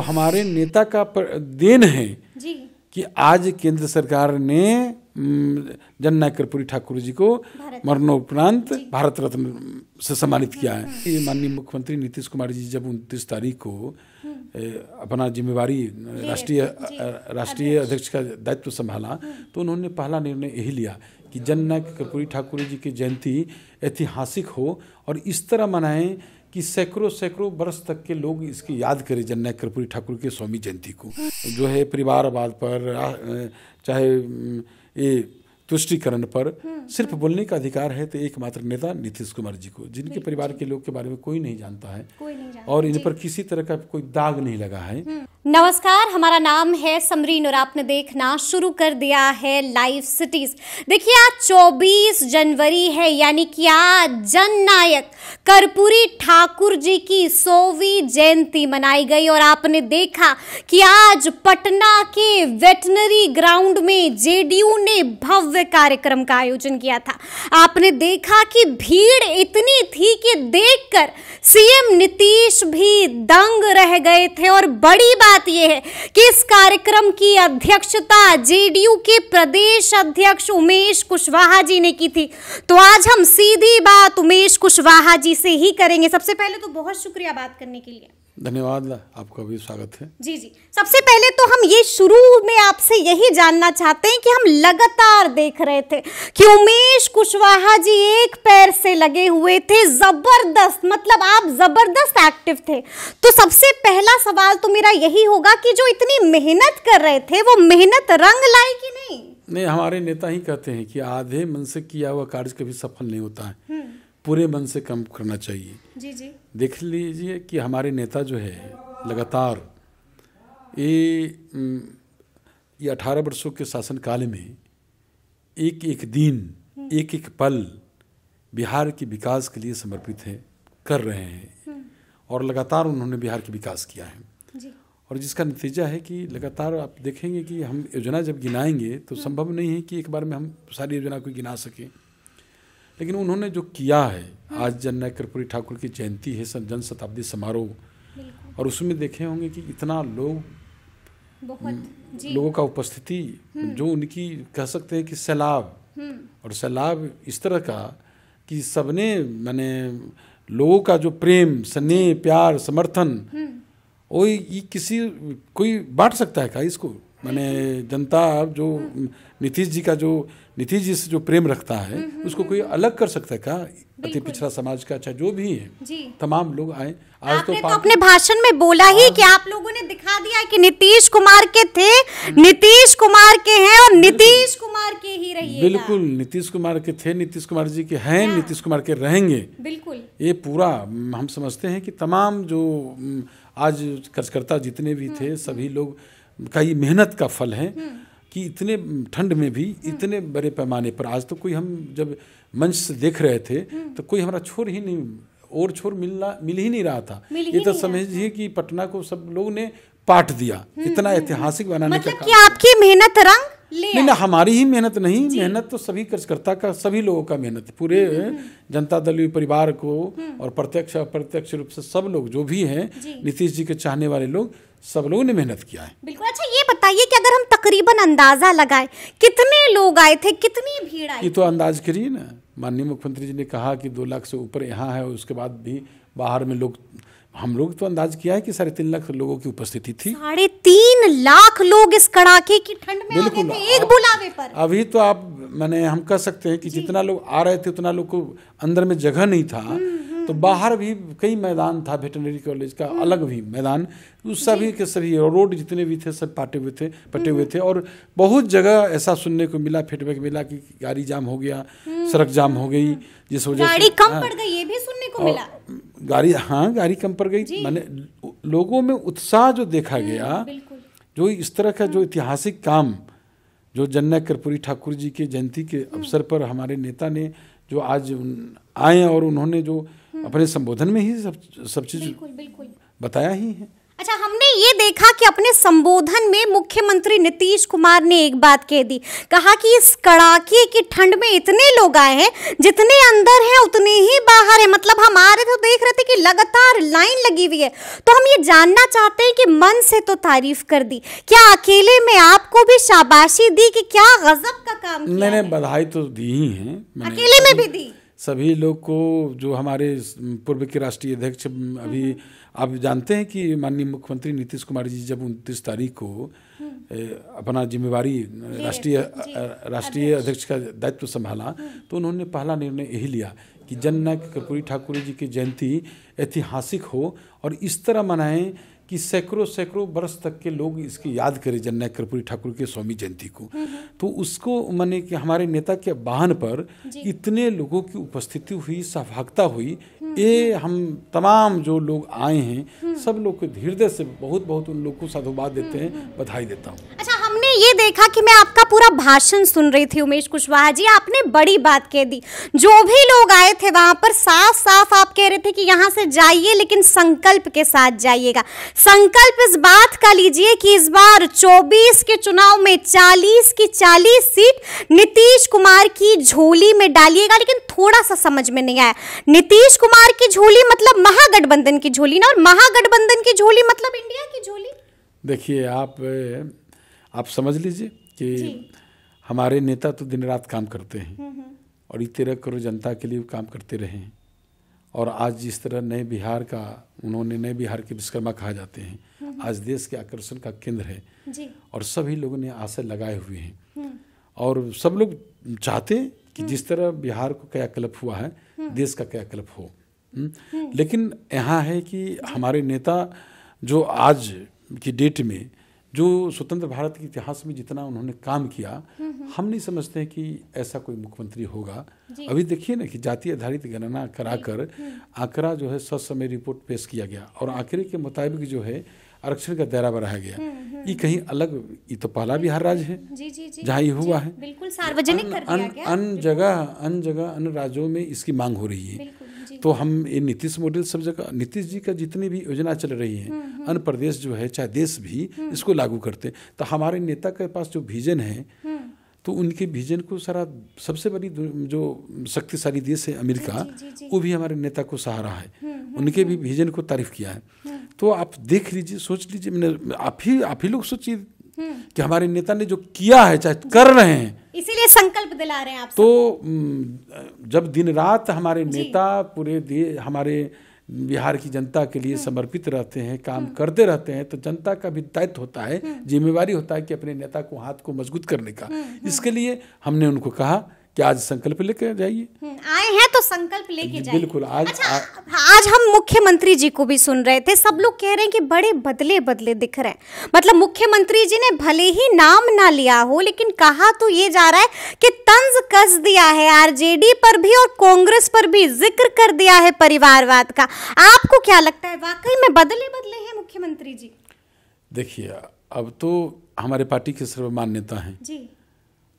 हमारे नेता का देन है जी कि आज केंद्र सरकार ने जननायक कर्पूरी ठाकुर जी को मरणोपरांत भारत रत्न से सम्मानित किया है। ये माननीय मुख्यमंत्री नीतीश कुमार जी जब 29 तारीख को अपना जिम्मेवारी राष्ट्रीय अध्यक्ष का दायित्व संभाला तो उन्होंने पहला निर्णय यही लिया कि जननायक कर्पूरी ठाकुर जी की जयंती ऐतिहासिक हो और इस तरह मनाएं कि सैकड़ों सैकड़ों बरस तक के लोग इसकी याद करें जननायक कर्पूरी ठाकुर के 100वीं जयंती को। जो है परिवारवाद पर चाहे ये तुष्टीकरण पर सिर्फ बोलने का अधिकार है तो एकमात्र नेता नीतीश कुमार जी को, जिनके परिवार के लोग के बारे में कोई नहीं जानता है और इन पर किसी तरह का कोई दाग नहीं लगा है। नमस्कार, हमारा नाम है समरीन और आपने देखना शुरू कर दिया है लाइव सिटीज। देखिए आज 24 जनवरी है, यानी कि आज जननायक कर्पूरी ठाकुर जी की 100वीं जयंती मनाई गई और आपने देखा कि आज पटना के वेटनरी ग्राउंड में जेडीयू ने भव्य कार्यक्रम का आयोजन किया था। आपने देखा कि भीड़ इतनी थी कि देखकर सीएम नीतीश भी दंग रह गए थे और बड़ी बात यह है कि इस कार्यक्रम की अध्यक्षता जेडीयू के प्रदेश अध्यक्ष उमेश कुशवाहा जी ने की थी। तो आज हम सीधी बात उमेश कुशवाहा जी से ही करेंगे। सबसे पहले तो बहुत शुक्रिया बात करने के लिए। धन्यवाद, आपका भी स्वागत है। जी जी, सबसे पहले तो हम ये शुरू में आपसे यही जानना चाहते हैं कि हम लगातार देख रहे थे कि उमेश कुशवाहा जी एक पैर से लगे हुए थे, जबरदस्त, मतलब आप जबरदस्त एक्टिव थे। तो सबसे पहला सवाल तो मेरा यही होगा कि जो इतनी मेहनत कर रहे थे वो मेहनत रंग लाई कि नहीं? नहीं, हमारे नेता ही कहते हैं कि आधे मन से किया हुआ कार्य कभी सफल नहीं होता है, पूरे मन से काम करना चाहिए। जी जी, देख लीजिए कि हमारे नेता जो है लगातार ये 18 वर्षों के शासनकाल में एक एक दिन एक एक पल बिहार के विकास के लिए समर्पित है, कर रहे हैं और लगातार उन्होंने बिहार के विकास किया है जी। और जिसका नतीजा है कि लगातार आप देखेंगे कि हम योजना जब गिनाएंगे तो संभव नहीं है कि एक बार में हम सारी योजना को गिना सकें, लेकिन उन्होंने जो किया है, आज जननायक कर्पूरी ठाकुर की जयंती है, जन शताब्दी समारोह, और उसमें देखे होंगे कि इतना लोगों का उपस्थिति, जो उनकी कह सकते हैं कि सैलाब, और सैलाब इस तरह का कि सबने माने लोगों का जो प्रेम, स्नेह, प्यार, समर्थन, वो कोई बांट सकता है क्या इसको? माने जनता जो नीतीश जी से जो प्रेम रखता है उसको कोई अलग कर सकता है क्या? अति पिछड़ा समाज का, अच्छा जो भी है, तमाम लोग आए। आज आपने तो अपने भाषण में बोला ही कि आप लोगों ने दिखा दिया कि नीतीश कुमार के थे, नीतीश कुमार के हैं और नीतीश कुमार के ही रहिएगा। बिल्कुल, नीतीश कुमार के थे, नीतीश कुमार जी के हैं, नीतीश कुमार के रहेंगे। बिल्कुल, ये पूरा हम समझते हैं कि तमाम जो आज कार्यकर्ता जितने भी थे सभी लोग का ये मेहनत का फल है कि इतने ठंड में भी इतने बड़े पैमाने पर आज तो कोई, हम जब मंच से देख रहे थे तो कोई हमारा छोर ही नहीं, और छोर मिल ही नहीं रहा था। ये तो समझिए कि पटना को सब लोगों ने पाट दिया, इतना ऐतिहासिक बनाने का मतलब कि आपकी मेहनत रंग नहीं, हमारी ही मेहनत नहीं, मेहनत तो सभी कार्यकर्ता का, सभी लोगों का मेहनत, पूरे जनता दल परिवार को और प्रत्यक्ष अप्रत्यक्ष रूप से सब लोग जो भी हैं नीतीश जी के चाहने वाले लोग, सब लोगों ने मेहनत किया है। बिल्कुल। अच्छा ये बताइए कि अगर हम तकरीबन अंदाजा लगाए कितने लोग आए थे, कितनी भीड़ आई? ये तो अंदाज करिए ना, माननीय मुख्यमंत्री जी ने कहा कि 2 लाख से ऊपर यहाँ है, उसके बाद भी बाहर में लोग, हम लोग तो अंदाज किया है कि 3.5 लाख लोगों की उपस्थिति थी। 3.5 लाख लोग इस कड़ाके की ठंड में आए थे एक बुलावे पर। अभी तो आप माने हम कह सकते हैं कि जितना लोग आ रहे थे उतना लोग को अंदर में जगह नहीं था, तो बाहर भी कई मैदान था, वेटरनरी कॉलेज का अलग भी मैदान, उस सभी के सभी रोड जितने भी थे सब पटे हुए थे और बहुत जगह ऐसा सुनने को मिला, फीडबैक मिला कि गाड़ी जाम हो गया, सड़क जाम हो गई, जिस वजह से गाड़ी कम पड़ गई, ये भी सुनने को मिला। गाड़ी कम पड़ गई, माने लोगों में उत्साह जो देखा गया, जो इस तरह का जो ऐतिहासिक काम जो जननायक कर्पूरी ठाकुर जी के जयंती के अवसर पर हमारे नेता ने जो आज आए और उन्होंने जो अपने संबोधन में ही सब चीज बताया ही है अच्छा, हमने ये देखा कि अपने संबोधन में मुख्यमंत्री नीतीश कुमार ने एक बात कह दी, कहा कि इस कड़ाके की ठंड में इतने लोग आए हैं, जितने अंदर हैं उतने ही बाहर हैं। मतलब हम आ रहे थे तो देख रहे थे कि लगातार लाइन लगी हुई है। तो हम ये जानना चाहते हैं कि मन से तो तारीफ कर दी, क्या अकेले में आपको भी शाबाशी दी कि क्या गजब का काम किया? मैंने बधाई तो दी ही है, अकेले में भी दी सभी लोग को। जो हमारे पूर्व के राष्ट्रीय अध्यक्ष, अभी आप जानते हैं कि माननीय मुख्यमंत्री नीतीश कुमार जी जब 29 तारीख को अपना जिम्मेवारी राष्ट्रीय अध्यक्ष का दायित्व संभाला, तो उन्होंने पहला निर्णय यही लिया कि जननायक कर्पूरी ठाकुर जी की जयंती ऐतिहासिक हो और इस तरह मनाएं कि सैकड़ों बरस तक के लोग इसकी याद करें, जननायक कर्पूरी ठाकुर के स्वामी जयंती को। तो उसको माने कि हमारे नेता के वाहन पर इतने लोगों की उपस्थिति हुई, सहभागिता हुई, ये हम तमाम जो लोग आए हैं सब लोग को हृदय से बहुत बहुत उन लोग को साधुवाद देते हैं, बधाई देता हूँ। अच्छा, हमने ये देखा कि मैं आपका पूरा भाषण सुन रही थी उमेश कुशवाहा जी, आपने बड़ी बात कह दी। जो भी लोग आए थे वहां पर साफ साफ आप कह रहे थे कि यहाँ से जाइए लेकिन संकल्प के साथ जाइएगा। संकल्प इस बात का लीजिए कि इस बार 24 के चुनाव में 40 की 40 सीट नीतीश कुमार की झोली में डालिएगा। लेकिन थोड़ा सा समझ में नहीं आया, नीतीश कुमार की झोली मतलब महागठबंधन की झोली ना, और महागठबंधन की झोली मतलब इंडिया की झोली। देखिए, आप समझ लीजिए कि हमारे नेता तो दिन रात काम करते हैं और 13 करोड़ जनता के लिए काम करते रहे हैं। और आज जिस तरह नए बिहार का उन्होंने, नए बिहार के विश्वकर्मा कहा जाते हैं, आज देश के आकर्षण का केंद्र है जी। और सभी लोगों ने आशा लगाए हुए हैं और सब लोग चाहते हैं कि जिस तरह बिहार को कायाकल्प हुआ है, देश का कायाकल्प हो। लेकिन यहाँ है कि हमारे नेता जो आज की डेट में जो स्वतंत्र भारत के इतिहास में जितना उन्होंने काम किया, हम नहीं समझते हैं कि ऐसा कोई मुख्यमंत्री होगा। अभी देखिए ना कि जाति आधारित गणना कराकर आंकड़ा जो है ससमय रिपोर्ट पेश किया गया और आंकड़े के मुताबिक जो है आरक्षण का दायरा बढ़ाया गया। ये कहीं अलग, ये तो पहला बिहार राज्य है जहाँ ये हुआ है। बिल्कुल सार्वजनिक कर दिया गया। अन्य जगह अन्य राज्यों में इसकी मांग हो रही है। तो हम ये नीतीश मॉडल सब जगह, नीतीश जी का जितनी भी योजना चल रही है, अन्य प्रदेश जो है चाहे देश भी इसको लागू करते। तो हमारे नेता के पास जो विजन है, तो उनके विजन को सारा सबसे बड़ी जो शक्तिशाली देश है अमेरिका, वो भी हमारे नेता को सहारा है, उनके भी विजन को तारीफ किया है। तो आप देख लीजिए, सोच लीजिए, मैंने आप ही लोग सोचिए कि हमारे नेता ने जो किया है, चाहे कर रहे हैं, इसीलिए संकल्प दिला रहे हैं आप। तो जब दिन रात हमारे नेता पूरे हमारे बिहार की जनता के लिए समर्पित रहते हैं, काम करते रहते हैं, तो जनता का भी दायित्व होता है, जिम्मेवारी होता है कि अपने नेता को हाथ को मजबूत करने का। इसके लिए हमने उनको कहा कि आज संकल्प लेकर जाइए। आए हैं तो संकल्प लेके जाइए। बिल्कुल। आज हम मुख्यमंत्री जी को भी सुन रहे थे, सब लोग कह रहे हैं कि बड़े बदले बदले दिख रहे हैं। मतलब मुख्यमंत्री जी ने भले ही नाम ना लिया हो, लेकिन कहा तो ये जा रहा है कि तंज कस दिया है आरजेडी पर भी और कांग्रेस पर भी, जिक्र कर दिया है परिवारवाद का। आपको क्या लगता है, वाकई में बदले बदले हैं मुख्यमंत्री जी? देखिए, अब तो हमारे पार्टी के सर्वमान्य नेता हैं जी,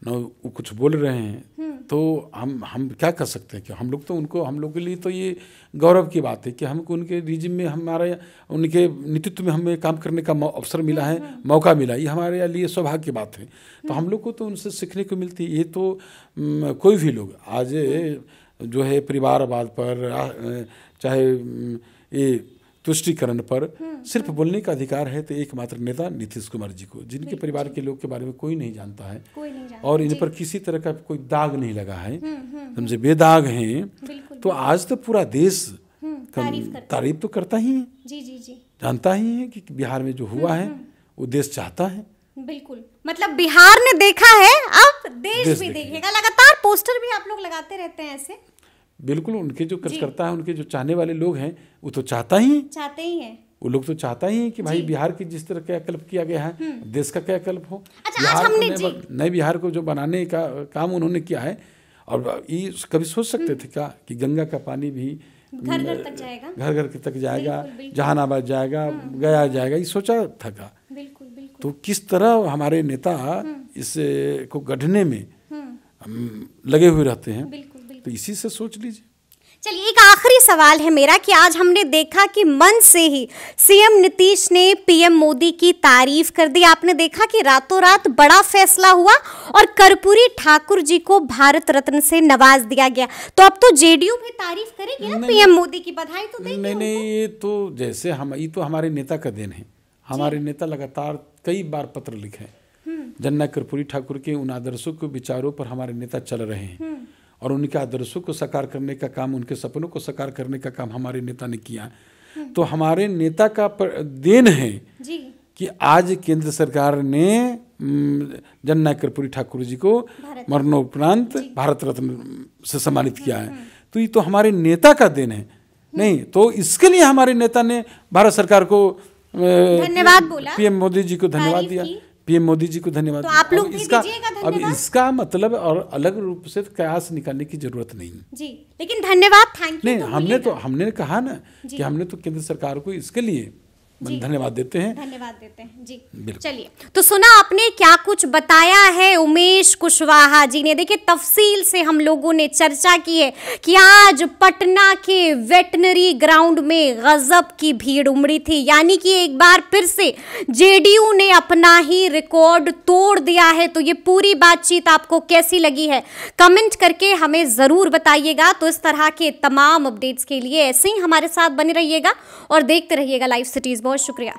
न वो कुछ बोल रहे हैं, तो हम क्या कर सकते हैं? कि हम लोग तो उनको, हम लोग के लिए तो ये गौरव की बात है कि हमको उनके रिजिम में, हमारे उनके नेतृत्व में हमें काम करने का अवसर मिला है, मौका मिला। ये हमारे लिए सौभाग्य की बात है। तो हम लोग को तो उनसे सीखने को मिलती है। ये तो कोई भी लोग आज जो है परिवारवाद पर, चाहे ये तुष्टीकरण पर सिर्फ बोलने का अधिकार है, तो एकमात्र नेता नीतीश कुमार जी को, जिनके परिवार के लोग के बारे में कोई नहीं जानता है, और इन पर किसी तरह का कोई दाग नहीं लगा है, समझे, बेदाग हैं। तो आज तो पूरा देश तारीफ तो करता ही है, जानता ही है कि बिहार में जो हुआ है वो देश चाहता है। बिल्कुल, मतलब बिहार ने देखा है, अब देश भी देखेगा। लगातार पोस्टर भी आप लोग लगाते रहते हैं ऐसे। बिल्कुल, उनके जो कार्यकर्ता है, उनके जो चाहने वाले लोग हैं, वो तो चाहते ही हैं। वो लोग तो चाहता ही है कि भाई बिहार की जिस तरह क्रियाकल्प किया गया है, देश का क्रियाकल्प हो। नए बिहार को जो बनाने का काम उन्होंने किया है, और ये कभी सोच सकते थे क्या कि गंगा का पानी भी घर घर तक जाएगा, घर तक जाएगा, जहानाबाद जाएगा, गया जाएगा, ये सोचा था क्या? तो किस तरह हमारे नेता इस को गढ़ने में लगे हुए रहते हैं, तो इसी से सोच लीजिए। चलिए, एक आखिरी सवाल है मेरा कि आज हमने देखा कि मन से ही सीएम नीतीश ने पीएम मोदी की तारीफ कर दी। आपने देखा कि रातों रात बड़ा फैसला हुआ और कर्पूरी ठाकुर जी को भारत रत्न से नवाज दिया गया। तो अब तो जेडीयू भी तारीफ करेगी ना पीएम मोदी की, बधाई तो देगी। नहीं, ये तो जैसे ये तो हमारे नेता का देन है। हमारे नेता लगातार कई बार पत्र लिखे, जननायक कर्पूरी ठाकुर के उन आदर्शों के विचारों पर हमारे नेता चल रहे हैं और उनके आदर्शों को साकार करने का काम, उनके सपनों को साकार करने का काम हमारे नेता ने किया। तो हमारे नेता का देन है जी कि आज केंद्र सरकार ने जननायक कर्पूरी ठाकुर जी को मरणोपरांत भारत रत्न से सम्मानित किया है। तो ये तो हमारे नेता का देन है। नहीं तो इसके लिए हमारे नेता ने भारत सरकार को धन्यवाद बोला, पीएम मोदी जी को धन्यवाद दिया, पीएम मोदी जी को धन्यवाद। तो आप लोग भी दीजिएगा अब इसका मतलब और अलग रूप से कयास निकालने की जरूरत नहीं जी, लेकिन धन्यवाद, थैंक यू। नहीं, हमने कहा ना कि हमने तो केंद्र सरकार को इसके लिए धन्यवाद देते हैं जी। चलिए, तो सुना आपने क्या कुछ बताया है उमेश कुशवाहा जी ने। देखिए, तफसील से हम लोगों ने चर्चा की है कि आज पटना के वेटनरी ग्राउंड में गजब की भीड़ उमड़ी थी, यानी कि एक बार फिर से जेडीयू ने अपना ही रिकॉर्ड तोड़ दिया है। तो ये पूरी बातचीत आपको कैसी लगी है, कमेंट करके हमें जरूर बताइएगा। तो इस तरह के तमाम अपडेट्स के लिए ऐसे ही हमारे साथ बने रहिएगा और देखते रहिएगा लाइव सिटीज। बहुत शुक्रिया।